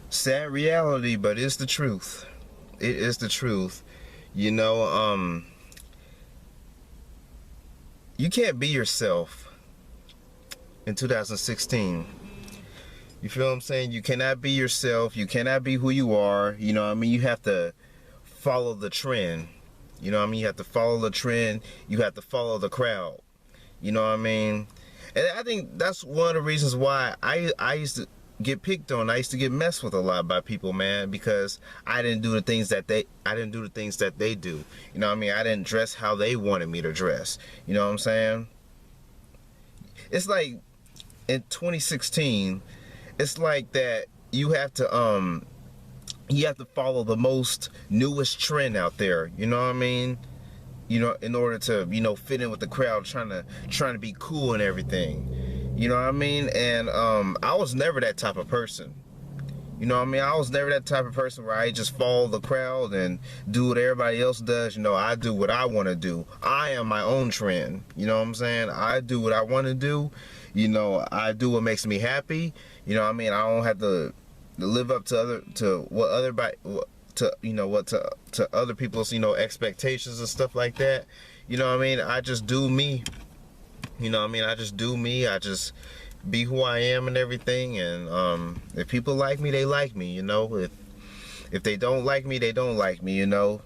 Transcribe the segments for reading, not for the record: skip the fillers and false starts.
Sad reality, but it's the truth. It is the truth. You know, you can't be yourself in 2016. You feel what I'm saying? You cannot be yourself. You cannot be who you are. You know what I mean? You have to follow the trend. You know what I mean? You have to follow the trend. You have to follow the crowd. You know what I mean? And I think that's one of the reasons why I used to get picked on. I used to get messed with a lot by people, man, because I didn't do the things that they do. You know what I mean? I didn't dress how they wanted me to dress. You know what I'm saying? It's like in 2016, it's like that you have to follow the most newest trend out there. You know what I mean? You know, in order to, you know, fit in with the crowd, trying to be cool and everything. You know what I mean? And I was never that type of person. You know what I mean? I was never that type of person where I just follow the crowd and do what everybody else does. You know, I do what I want to do. I am my own trend. You know what I'm saying? I do what I want to do. You know, I do what makes me happy. You know what I mean? I don't have to live up to what other people's, you know, expectations and stuff like that. You know what I mean? I just do me. You know what I mean? I just do me. I just be who I am and everything. And if people like me, they like me. You know, if they don't like me, they don't like me. You know,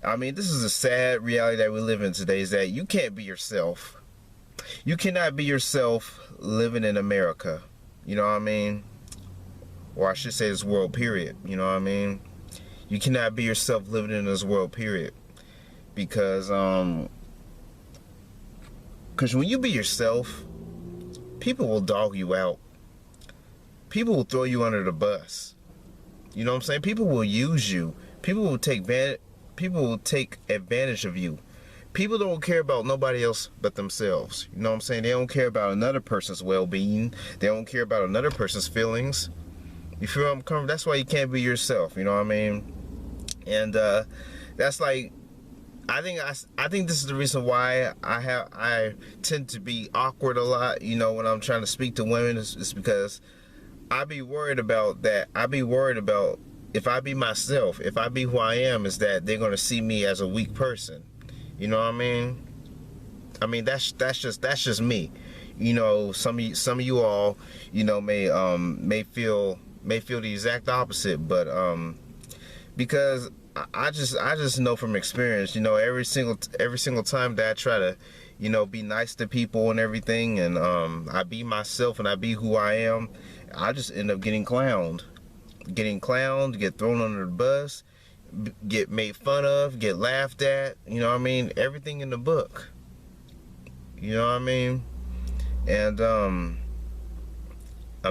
I mean, this is a sad reality that we live in today, is that you can't be yourself. You cannot be yourself living in America. You know what I mean? Or I should say this world, period. You know what I mean? You cannot be yourself living in this world, period. Because when you be yourself, people will dog you out. People will throw you under the bus. You know what I'm saying? People will use you. People will take advantage of you. People don't care about nobody else but themselves. You know what I'm saying? They don't care about another person's well-being. They don't care about another person's feelings. You feel what I'm coming? That's why you can't be yourself. You know what I mean? And that's like, I think this is the reason why I tend to be awkward a lot. You know, when I'm trying to speak to women, it's because I be worried about that. I be worried about, if I be myself, if I be who I am, is that they're gonna see me as a weak person. You know what I mean? I mean, that's just me. You know, some of you all, you know, may feel the exact opposite, but because I just know from experience, you know, every single time that I try to, you know, be nice to people and everything, and I be myself and I be who I am, I just end up getting clowned, get thrown under the bus, get made fun of, get laughed at. You know what I mean? Everything in the book. You know what I mean? And I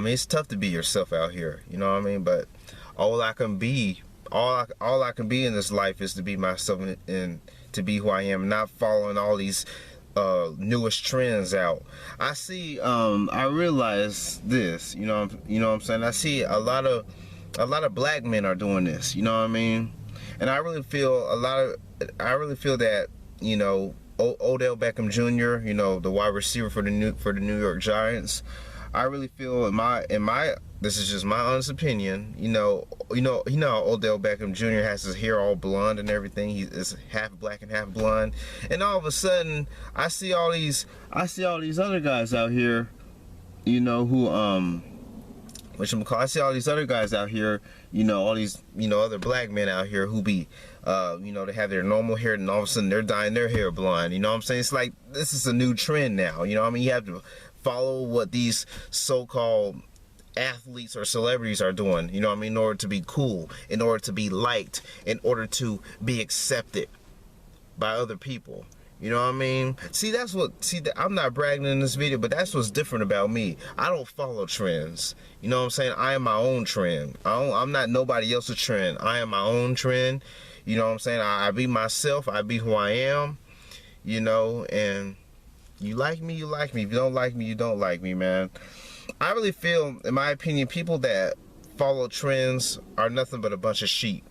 mean, it's tough to be yourself out here. You know what I mean? But all I can be in this life is to be myself and to be who I am, not following all these newest trends out. I see. I realize this. You know what I'm saying? I see a lot of black men are doing this. You know what I mean? And I really feel that, you know, Odell Beckham Jr., you know, the wide receiver for the New York Giants. I really feel this is just my honest opinion. You know how Odell Beckham Jr. has his hair all blonde and everything. He is half black and half blonde. And all of a sudden, I see all these other guys out here, you know, who I see all these other guys out here, you know, all these, you know, other black men out here who be, you know, they have their normal hair, and all of a sudden they're dyeing their hair blonde. You know what I'm saying? It's like, this is a new trend now. You know what I mean? You have to follow what these so-called athletes or celebrities are doing, you know what I mean, in order to be cool, in order to be liked, in order to be accepted by other people. You know what I mean? See, I'm not bragging in this video, but that's what's different about me. I don't follow trends. You know what I'm saying? I am my own trend. I'm not nobody else's trend. I am my own trend. You know what I'm saying? I be myself. I be who I am. You know, and you like me, you like me. If you don't like me, you don't like me, man. I really feel, in my opinion, people that follow trends are nothing but a bunch of sheep.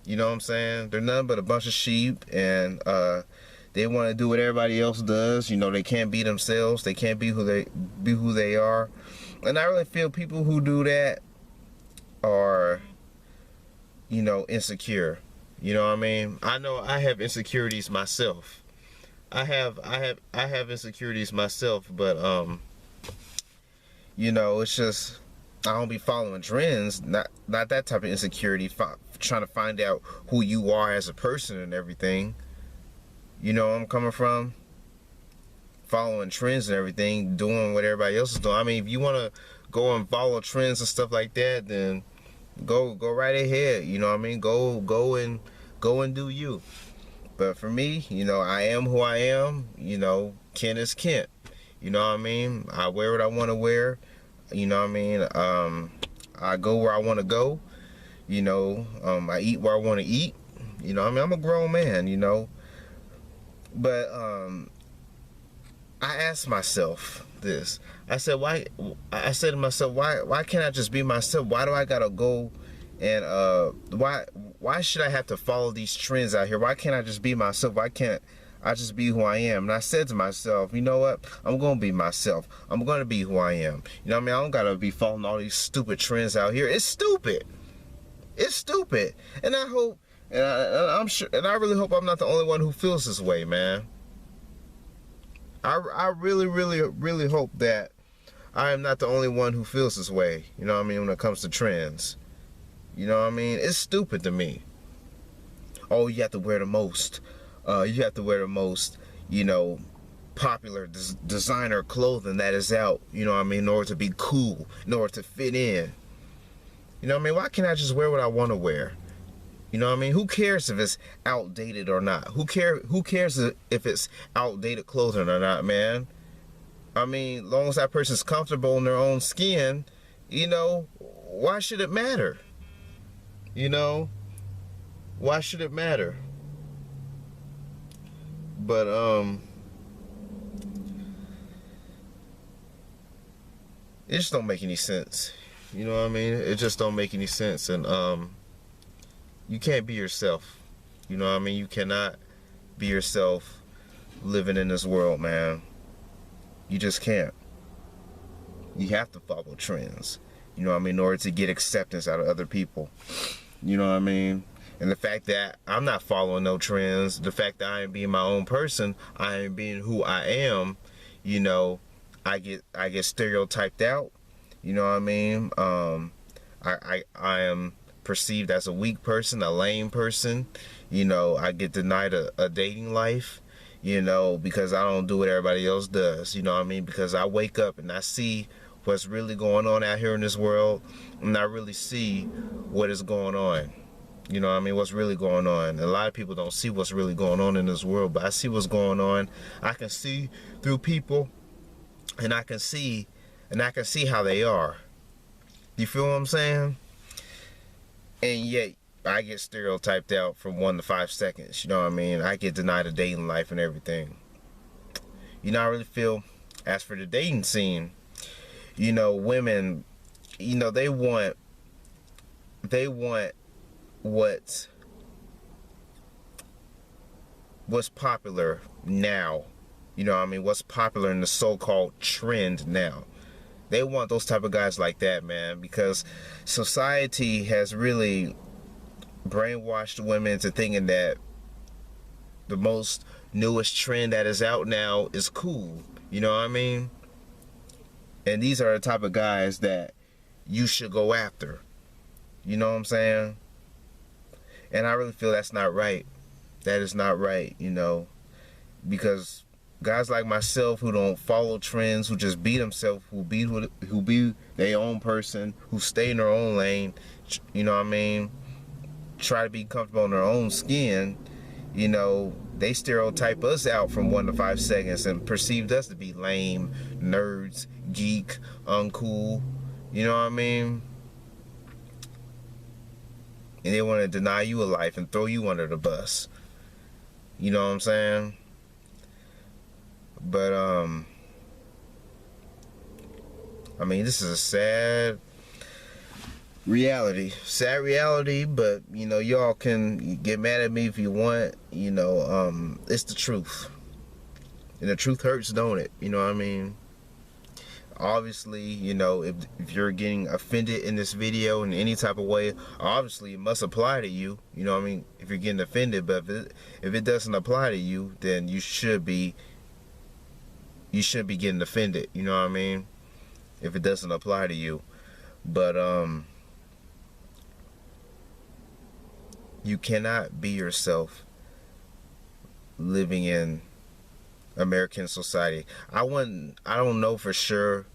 You know what I'm saying? They're nothing but a bunch of sheep, and they want to do what everybody else does. You know, they can't be themselves. They can't be who they are. And I really feel people who do that are insecure. You know what I mean? I know I have insecurities myself. I have insecurities myself, but it's just I don't be following trends. Not that type of insecurity. Trying to find out who you are as a person and everything. You know where I'm coming from? Following trends and everything, doing what everybody else is doing. I mean, if you want to go and follow trends and stuff like that, then go right ahead. You know what I mean? Go and do you. But for me, I am who I am. Kent is Kent. You know what I mean? I wear what I want to wear. You know what I mean? I go where I want to go. I eat where I want to eat. You know what I mean? I'm a grown man, But I asked myself this. I said to myself, why can't I just be myself? Why do I gotta go and why should I have to follow these trends out here? Why can't I just be myself? Why can't I just be who I am? And I said to myself, you know what? I'm gonna be myself. I'm gonna be who I am. You know what I mean? I don't gotta be following all these stupid trends out here. It's stupid. It's stupid. And I hope, I'm sure, and I really hope I'm not the only one who feels this way, man. I really, really, really hope that I am not the only one who feels this way, you know what I mean, when it comes to trends. You know what I mean? It's stupid to me. Oh, you have to wear the most. You have to wear the most, popular designer clothing that is out, you know what I mean, in order to be cool, in order to fit in. You know what I mean? Why can't I just wear what I want to wear? You know what I mean? Who cares if it's outdated or not? Who cares if it's outdated clothing or not, man? I mean, as long as that person's comfortable in their own skin, why should it matter? Why should it matter? But it just don't make any sense. You know what I mean? It just don't make any sense. And you can't be yourself. You know what I mean? You cannot be yourself living in this world, man. You just can't. You have to follow trends. You know what I mean? In order to get acceptance out of other people. You know what I mean? And the fact that I'm not following no trends, the fact that I am being my own person, I am being who I am, I get stereotyped out. You know what I mean? I am perceived as a weak person, a lame person. I get denied a dating life, because I don't do what everybody else does. You know what I mean? Because I wake up and I see what's really going on out here in this world, and I really see what is going on. You know what I mean? What's really going on. A lot of people don't see what's really going on in this world, but I see what's going on. I can see through people, and I can see how they are. You feel what I'm saying? And yet I get stereotyped out from 1 to 5 seconds. You know what I mean? I get denied a dating life and everything. I really feel, as for the dating scene, women, they want what's popular now. You know what I mean? What's popular in the so-called trend now. They want those type of guys like that, man, because society has really brainwashed women into thinking that the most newest trend that is out now is cool. You know what I mean? And these are the type of guys that you should go after. You know what I'm saying? And I really feel that's not right. That is not right, because guys like myself who don't follow trends, who just be themselves, who be their own person, who stay in their own lane, you know what I mean? Try to be comfortable in their own skin, they stereotype us out from 1 to 5 seconds and perceived us to be lame, nerds, geek, uncool, you know what I mean? And they want to deny you a life and throw you under the bus. You know what I'm saying? But I mean, this is a sad reality, but y'all can get mad at me if you want. It's the truth, and the truth hurts, don't it? You know what I mean? Obviously, you know, if you're getting offended in this video in any type of way, obviously it must apply to you. You know what I mean? If you're getting offended, but if it doesn't apply to you, then you shouldn't be getting offended. You know what I mean? If it doesn't apply to you. But you cannot be yourself living in American society. I don't know for sure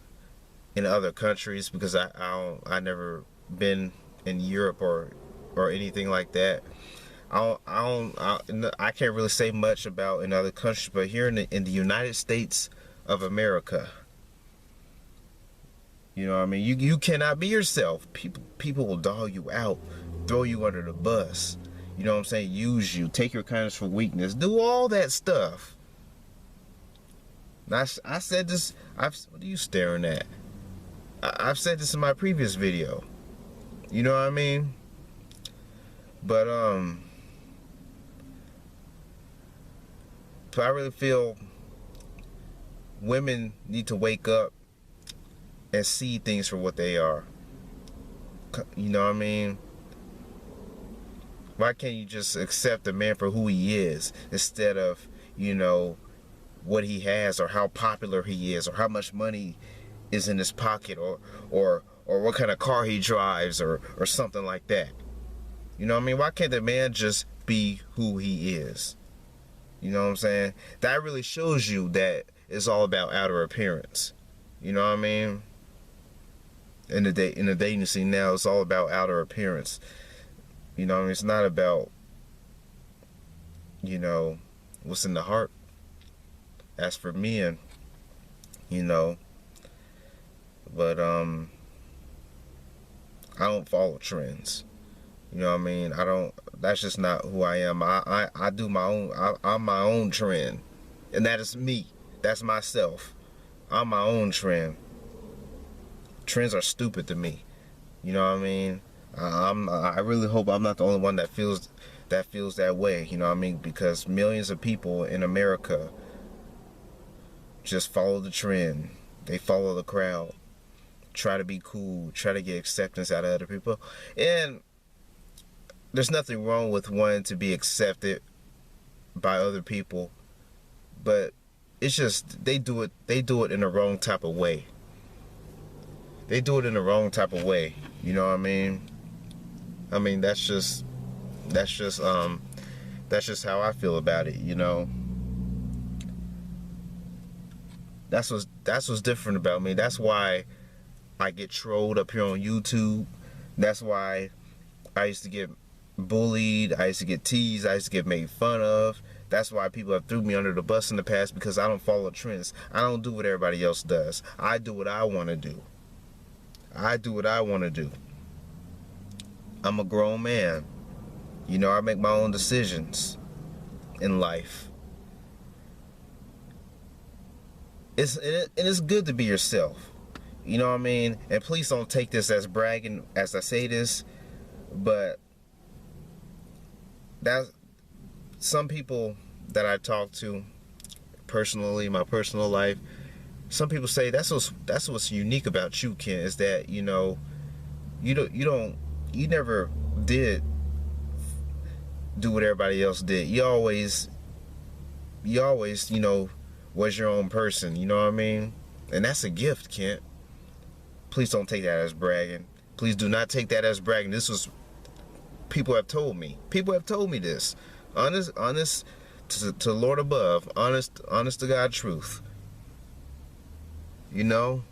in other countries, because I never been in Europe or anything like that. I can't really say much about in other countries, but here in the United States of America, you know what I mean, you cannot be yourself. People will dog you out, throw you under the bus. You know what I'm saying? Use you, take your kindness for weakness, do all that stuff. I said this. What are you staring at? I've said this in my previous video. You know what I mean? But so I really feel women need to wake up and see things for what they are. You know what I mean? Why can't you just accept a man for who he is instead of, you know, what he has, or how popular he is, or how much money is in his pocket, or what kind of car he drives, or something like that? You know what I mean? Why can't the man just be who he is? You know what I'm saying? That really shows you that it's all about outer appearance. You know what I mean? In the dating scene now, it's all about outer appearance. You know, it's not about, you know, what's in the heart. As for men, you know, but I don't follow trends. You know what I mean? That's just not who I am. I do my own, I'm my own trend. And that is me. That's myself. I'm my own trend. Trends are stupid to me. You know what I mean? I really hope I'm not the only one that feels that way. You know what I mean? Because millions of people in America just follow the trend. They follow the crowd. Try to be cool. Try to get acceptance out of other people. And there's nothing wrong with wanting to be accepted by other people. But it's just they do it in the wrong type of way. They do it in the wrong type of way. You know what I mean? I mean, that's just how I feel about it, you know. That's what's different about me. That's why I get trolled up here on YouTube. That's why I used to get bullied. I used to get teased. I used to get made fun of. That's why people have threw me under the bus in the past, because I don't follow trends. I don't do what everybody else does. I do what I want to do. I do what I want to do. I'm a grown man. You know, I make my own decisions in life. It's good to be yourself. You know what I mean? And please don't take this as bragging as I say this, but that's some people that I talk to personally, my personal life. Some people say that's what's unique about you, Ken, is that, you know, you never did do what everybody else did. You always, you know, was your own person. You know what I mean? And that's a gift, Kent. Please don't take that as bragging. Please do not take that as bragging. This was, people have told me. People have told me this. Honest to Lord above. Honest to God truth. You know?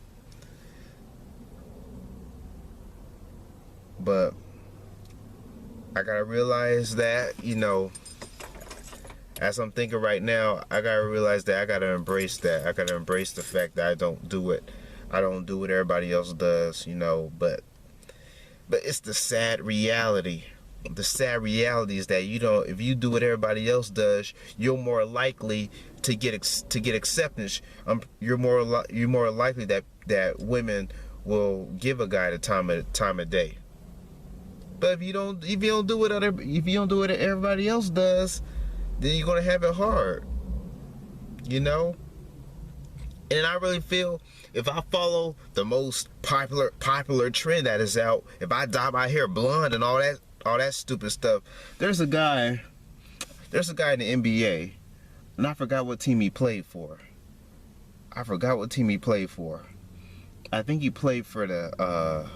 But I gotta realize that, you know, as I'm thinking right now, I gotta realize that I gotta embrace that. I gotta embrace the fact that I don't do what everybody else does, you know. But it's the sad reality. The sad reality is that if you do what everybody else does, you're more likely to get acceptance. You're more likely that women will give a guy the time of day. But if you don't do what everybody else does, then you're gonna have it hard. You know? And I really feel if I follow the most popular trend that is out, if I dye my hair blonde and all that stupid stuff, there's a guy in the NBA, and I forgot what team he played for. I think he played for the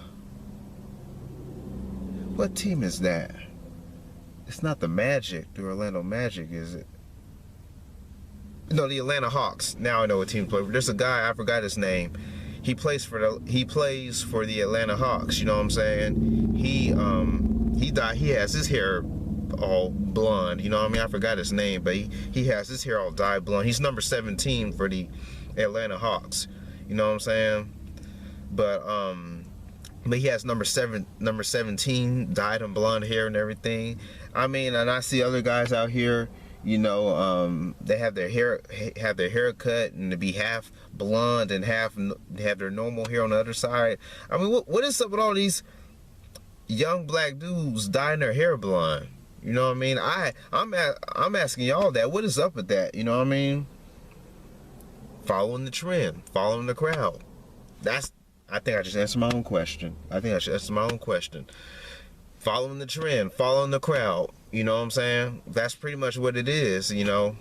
what team is that? It's not the Magic, the Orlando Magic, is it? No, the Atlanta Hawks. Now I know what team he played for. There's a guy, I forgot his name. He plays for the Atlanta Hawks, you know what I'm saying? He has his hair all blonde, you know what I mean? I forgot his name, but he has his hair all dyed blonde. He's number 17 for the Atlanta Hawks. You know what I'm saying? But he has number 17 dyed in blonde hair and everything. I mean, and I see other guys out here, you know, they have their hair cut and to be half blonde and have their normal hair on the other side. I mean, what is up with all these young black dudes dyeing their hair blonde? You know what I mean? I'm asking y'all that. What is up with that? You know what I mean? Following the trend, following the crowd. I think I just answered my own question. Following the trend, following the crowd. You know what I'm saying? That's pretty much what it is, you know.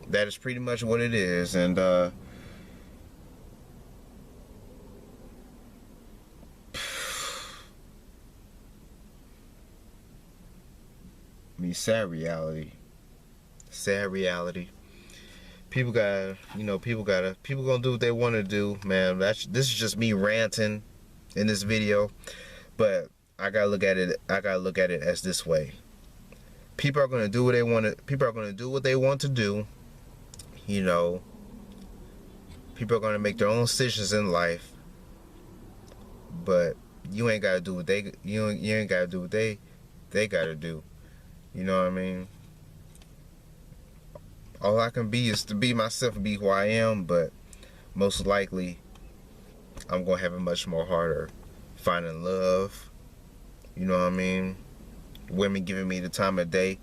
That is pretty much what it is. And I mean, sad reality. People gonna do what they want to do, man. This is just me ranting in this video, but I gotta look at it as this way. People are gonna do what they want to do. You know, people are gonna make their own decisions in life, but you ain't gotta do what they gotta do. You know what I mean? All I can be is to be myself and be who I am, but most likely I'm gonna have it much more harder finding love. You know what I mean? Women giving me the time of day,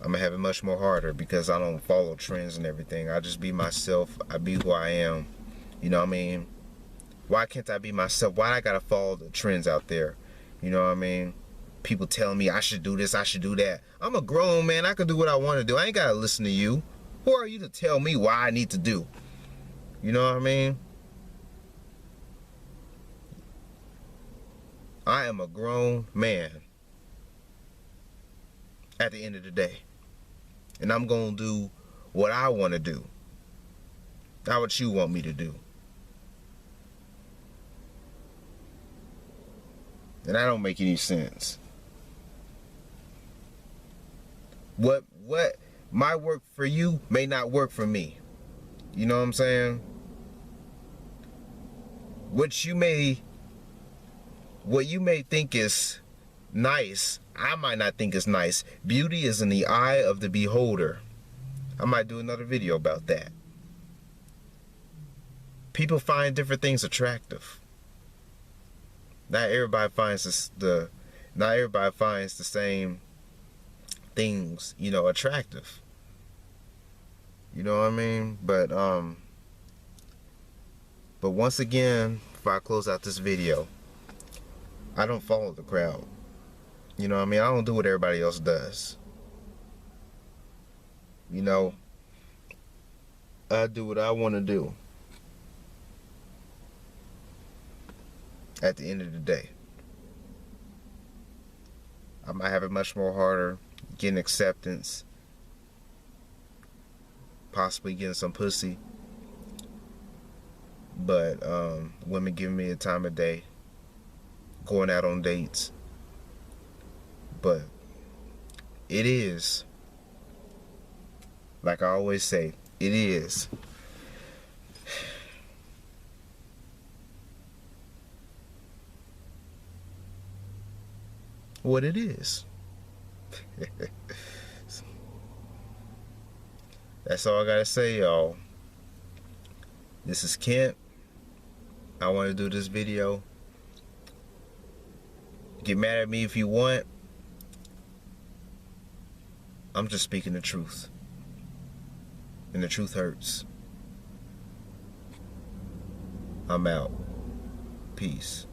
I'm gonna have it much more harder because I don't follow trends and everything. I just be myself. I be who I am. You know what I mean? Why can't I be myself? Why I gotta follow the trends out there? You know what I mean? People telling me I should do this, I should do that. I'm a grown man. I can do what I want to do. I ain't gotta listen to you. Who are you to tell me why I need to do? You know what I mean? I am a grown man at the end of the day. And I'm going to do what I want to do. Not what you want me to do. And that don't make any sense. What might work for you may not work for me. You know what I'm saying? What you may think is nice, I might not think is nice. Beauty is in the eye of the beholder. I might do another video about that. People find different things attractive. Not everybody finds the same things, you know, attractive. You know what I mean? But once again, before I close out this video, I don't follow the crowd. You know what I mean? I don't do what everybody else does. You know, I do what I want to do. At the end of the day, I might have it much more harder getting acceptance, possibly getting some pussy, but women giving me the time of day, going out on dates. But it is, like I always say, it is what it is. That's all I gotta say, y'all. This is Kent. I want to do this video. Get mad at me if you want. I'm just speaking the truth. And the truth hurts. I'm out. Peace.